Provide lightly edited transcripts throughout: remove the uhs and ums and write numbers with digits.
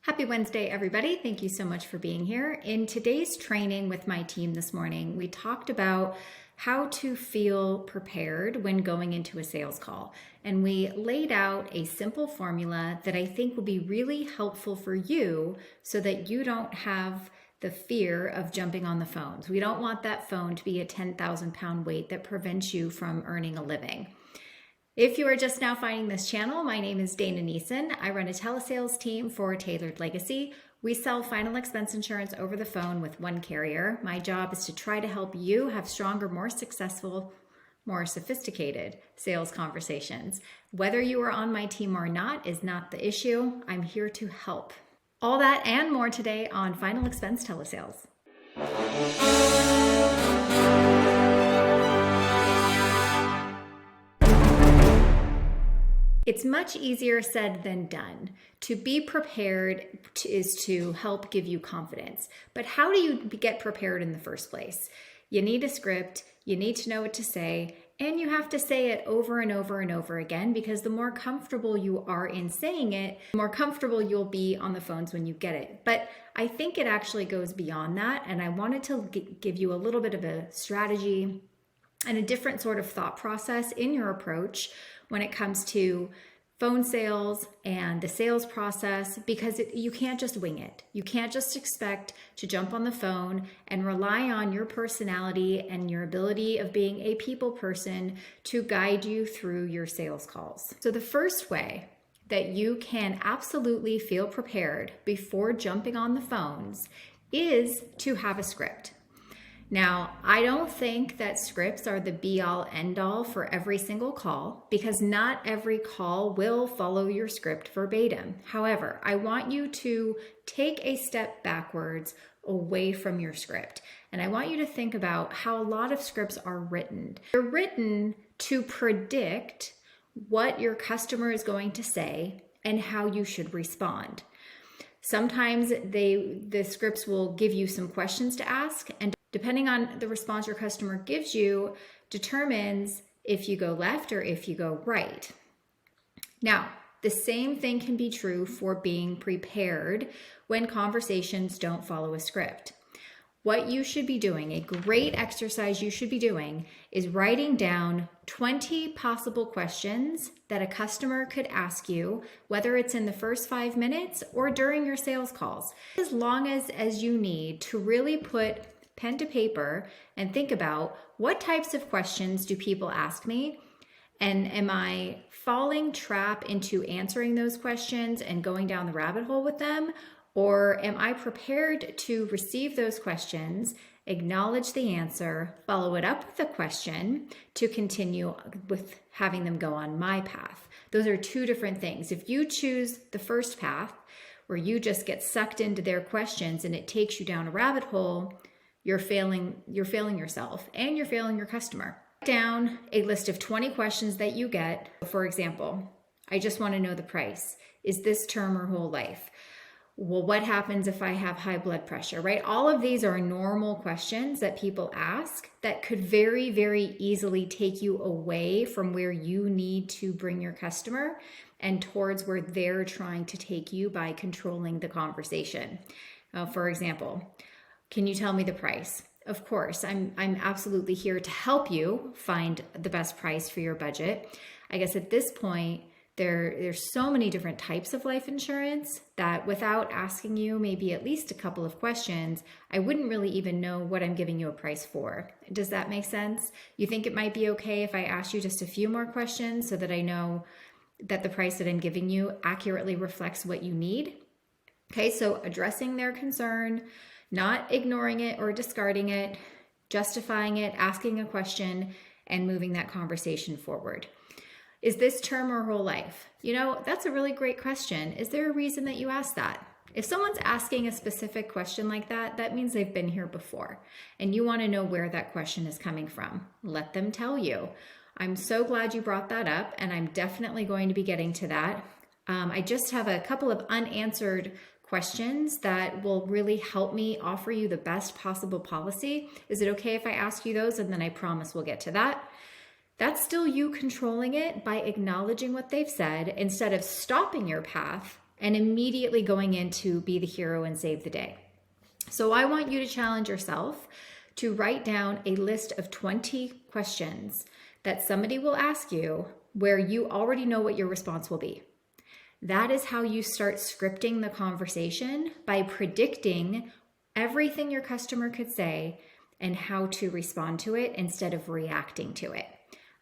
Happy Wednesday, everybody. Thank you so much for being here. In today's training with my team this morning, we talked about how to feel prepared when going into a sales call. And we laid out a simple formula that I think will be really helpful for you so that you don't have the fear of jumping on the phones. We don't want that phone to be a 10,000 pound weight that prevents you from earning a living. If you are just now finding this channel, my name is Dana Neeson. I run a telesales team for Tailored Legacy. We sell final expense insurance over the phone with one carrier. My job is to try to help you have stronger, more successful, more sophisticated sales conversations. Whether you are on my team or not is not the issue. I'm here to help. All that and more today on Final Expense Telesales. It's much easier said than done. To be prepared is to help give you confidence. But how do you get prepared in the first place? You need a script, you need to know what to say, and you have to say it over and over and over again, because the more comfortable you are in saying it, the more comfortable you'll be on the phones when you get it. But I think it actually goes beyond that, and I wanted to give you a little bit of a strategy and a different sort of thought process in your approach when it comes to phone sales and the sales process, because you can't just wing it. You can't just expect to jump on the phone and rely on your personality and your ability of being a people person to guide you through your sales calls. So the first way that you can absolutely feel prepared before jumping on the phones is to have a script. Now, I don't think that scripts are the be-all, end-all for every single call, because not every call will follow your script verbatim. However, I want you to take a step backwards away from your script. And I want you to think about how a lot of scripts are written. They're written to predict what your customer is going to say and how you should respond. Sometimes the scripts will give you some questions to ask, and depending on the response your customer gives you, determines if you go left or if you go right. Now, the same thing can be true for being prepared when conversations don't follow a script. What you should be doing, a great exercise you should be doing, is writing down 20 possible questions that a customer could ask you, whether it's in the first 5 minutes or during your sales calls. As long as you need to really put pen to paper and think about what types of questions do people ask me, and am I falling trap into answering those questions and going down the rabbit hole with them, or am I prepared to receive those questions, acknowledge the answer, follow it up with a question to continue with having them go on my path? Those are two different things. If you choose the first path, where you just get sucked into their questions and it takes you down a rabbit hole, you're failing yourself and you're failing your customer. Write down a list of 20 questions that you get. For example, I just want to know the price. Is this term or whole life? Well, what happens if I have high blood pressure, right? All of these are normal questions that people ask that could very, very easily take you away from where you need to bring your customer and towards where they're trying to take you by controlling the conversation. For example, can you tell me the price? Of course, I'm absolutely here to help you find the best price for your budget. I guess at this point, there's so many different types of life insurance that without asking you maybe at least a couple of questions, I wouldn't really even know what I'm giving you a price for. Does that make sense? You think it might be okay if I ask you just a few more questions so that I know that the price that I'm giving you accurately reflects what you need? Okay, so addressing their concern, not ignoring it or discarding it, justifying it, asking a question, and moving that conversation forward. Is this term or whole life? You know, that's a really great question. Is there a reason that you asked that? If someone's asking a specific question like that, that means they've been here before, and you want to know where that question is coming from. Let them tell you. I'm so glad you brought that up, and I'm definitely going to be getting to that. I just have a couple of unanswered questions that will really help me offer you the best possible policy. Is it okay if I ask you those? And then I promise we'll get to that. That's still you controlling it by acknowledging what they've said instead of stopping your path and immediately going in to be the hero and save the day. So I want you to challenge yourself to write down a list of 20 questions that somebody will ask you where you already know what your response will be. That is how you start scripting the conversation, by predicting everything your customer could say and how to respond to it instead of reacting to it.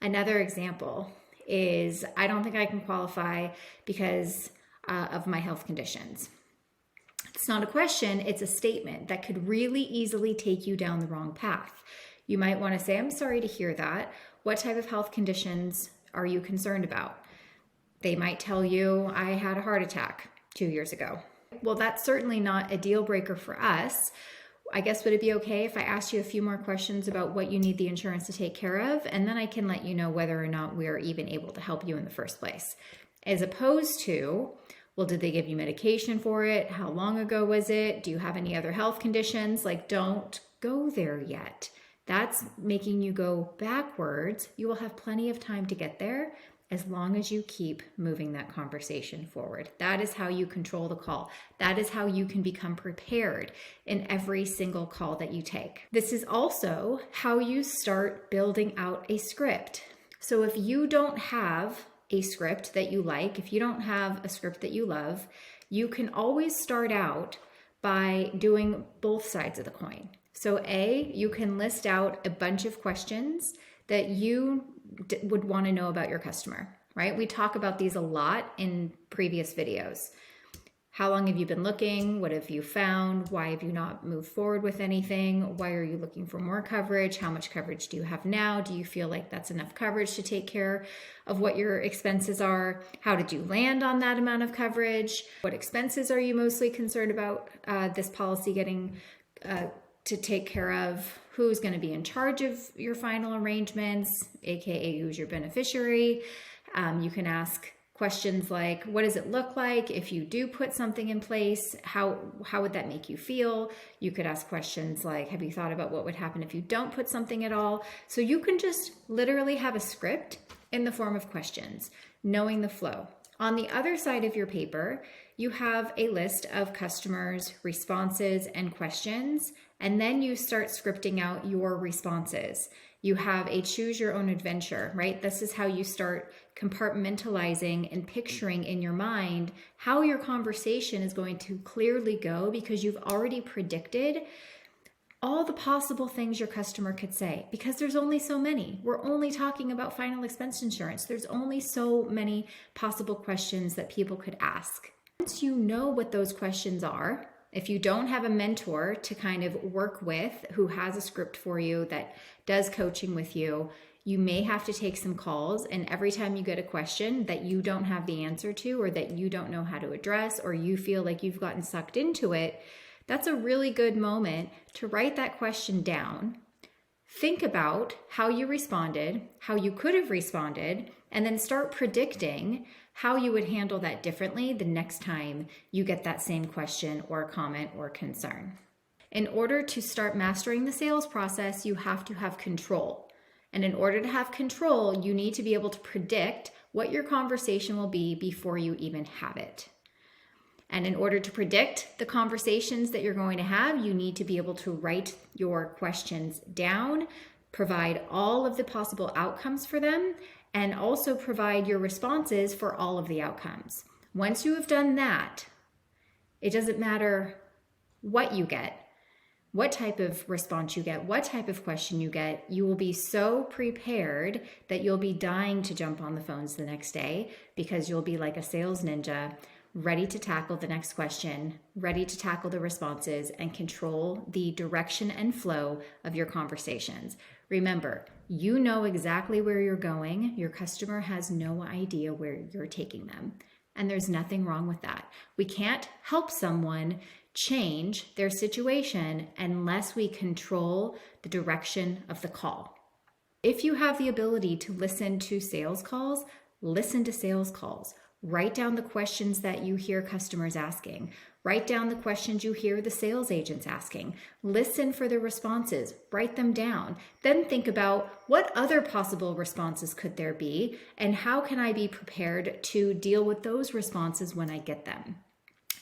Another example is, I don't think I can qualify because of my health conditions. It's not a question, it's a statement that could really easily take you down the wrong path. You might want to say, I'm sorry to hear that. What type of health conditions are you concerned about? They might tell you, I had a heart attack 2 years ago. Well, that's certainly not a deal breaker for us. I guess, would it be okay if I asked you a few more questions about what you need the insurance to take care of? And then I can let you know whether or not we're even able to help you in the first place. As opposed to, well, did they give you medication for it? How long ago was it? Do you have any other health conditions? Like, don't go there yet. That's making you go backwards. You will have plenty of time to get there as long as you keep moving that conversation forward. That is how you control the call. That is how you can become prepared in every single call that you take. This is also how you start building out a script. So if you don't have a script that you like, if you don't have a script that you love, you can always start out by doing both sides of the coin. So you can list out a bunch of questions that you would want to know about your customer, right? We talk about these a lot in previous videos. How long have you been looking? What have you found? Why have you not moved forward with anything? Why are you looking for more coverage? How much coverage do you have now? Do you feel like that's enough coverage to take care of what your expenses are? How did you land on that amount of coverage? What expenses are you mostly concerned about this policy getting to take care of? Who's going to be in charge of your final arrangements, aka who's your beneficiary? You can ask questions like, what does it look like if you do put something in place? How would that make you feel? You could ask questions like, have you thought about what would happen if you don't put something at all? So you can just literally have a script in the form of questions, knowing the flow. On the other side of your paper, you have a list of customers' responses and questions, and then you start scripting out your responses. You have a choose your own adventure, right? This is how you start compartmentalizing and picturing in your mind how your conversation is going to clearly go, because you've already predicted all the possible things your customer could say, because there's only so many. We're only talking about final expense insurance. There's only so many possible questions that people could ask. Once you know what those questions are, if you don't have a mentor to kind of work with who has a script for you, that does coaching with you, you may have to take some calls, and every time you get a question that you don't have the answer to, or that you don't know how to address, or you feel like you've gotten sucked into it, that's a really good moment to write that question down, think about how you responded, how you could have responded, and then start predicting how you would handle that differently the next time you get that same question or comment or concern. In order to start mastering the sales process, you have to have control. And in order to have control, you need to be able to predict what your conversation will be before you even have it. And in order to predict the conversations that you're going to have, you need to be able to write your questions down, provide all of the possible outcomes for them, and also provide your responses for all of the outcomes. Once you have done that, it doesn't matter what you get, what type of response you get, what type of question you get, you will be so prepared that you'll be dying to jump on the phones the next day, because you'll be like a sales ninja, ready to tackle the next question, ready to tackle the responses, and control the direction and flow of your conversations. Remember, you know exactly where you're going. Your customer has no idea where you're taking them. And there's nothing wrong with that. We can't help someone change their situation unless we control the direction of the call. If you have the ability to listen to sales calls, listen to sales calls. Write down the questions that you hear customers asking. Write down the questions you hear the sales agents asking. Listen for the responses. Write them down. Then think about what other possible responses could there be and how can I be prepared to deal with those responses when I get them.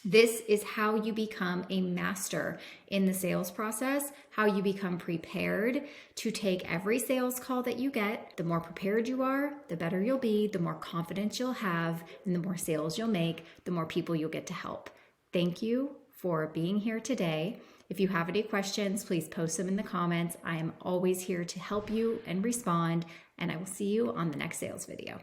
This is how you become a master in the sales process, how you become prepared to take every sales call that you get. The more prepared you are, the better you'll be, the more confidence you'll have, and the more sales you'll make, the more people you'll get to help. Thank you for being here today. If you have any questions, please post them in the comments. I am always here to help you and respond, and I will see you on the next sales video.